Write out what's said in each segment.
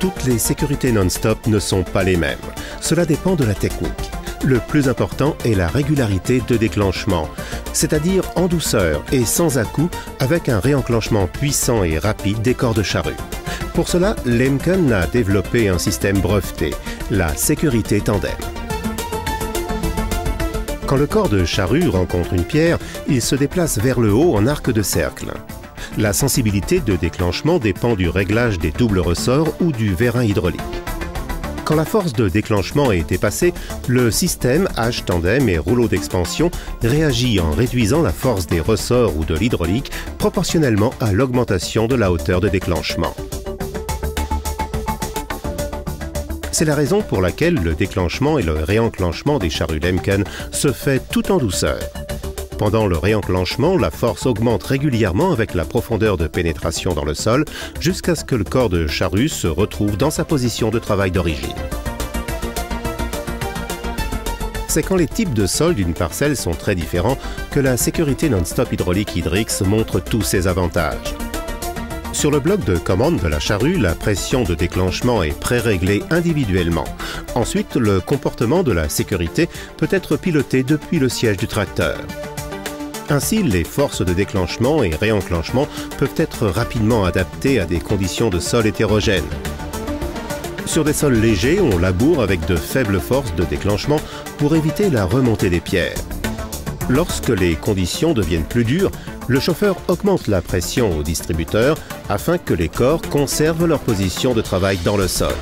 Toutes les sécurités non-stop ne sont pas les mêmes. Cela dépend de la technique. Le plus important est la régularité de déclenchement, c'est-à-dire en douceur et sans à-coups avec un réenclenchement puissant et rapide des corps de charrue. Pour cela, Lemken a développé un système breveté, la sécurité tandem. Quand le corps de charrue rencontre une pierre, il se déplace vers le haut en arc de cercle. La sensibilité de déclenchement dépend du réglage des doubles ressorts ou du vérin hydraulique. Quand la force de déclenchement est dépassée, le système H-tandem et rouleau d'expansion réagit en réduisant la force des ressorts ou de l'hydraulique proportionnellement à l'augmentation de la hauteur de déclenchement. C'est la raison pour laquelle le déclenchement et le réenclenchement des charrues Lemken se fait tout en douceur. Pendant le réenclenchement, la force augmente régulièrement avec la profondeur de pénétration dans le sol jusqu'à ce que le corps de charrue se retrouve dans sa position de travail d'origine. C'est quand les types de sol d'une parcelle sont très différents que la sécurité non-stop hydraulique Hydrix montre tous ses avantages. Sur le bloc de commande de la charrue, la pression de déclenchement est pré-réglée individuellement. Ensuite, le comportement de la sécurité peut être piloté depuis le siège du tracteur. Ainsi, les forces de déclenchement et réenclenchement peuvent être rapidement adaptées à des conditions de sol hétérogènes. Sur des sols légers, on laboure avec de faibles forces de déclenchement pour éviter la remontée des pierres. Lorsque les conditions deviennent plus dures, le chauffeur augmente la pression au distributeur afin que les corps conservent leur position de travail dans le sol.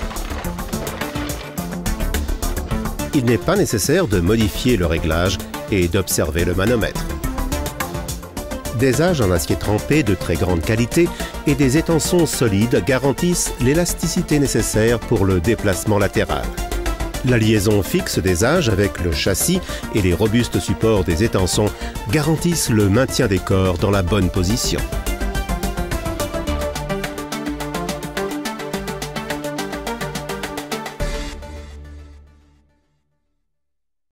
Il n'est pas nécessaire de modifier le réglage et d'observer le manomètre. Des âges en acier trempé de très grande qualité et des étançons solides garantissent l'élasticité nécessaire pour le déplacement latéral. La liaison fixe des âges avec le châssis et les robustes supports des étançons garantissent le maintien des corps dans la bonne position.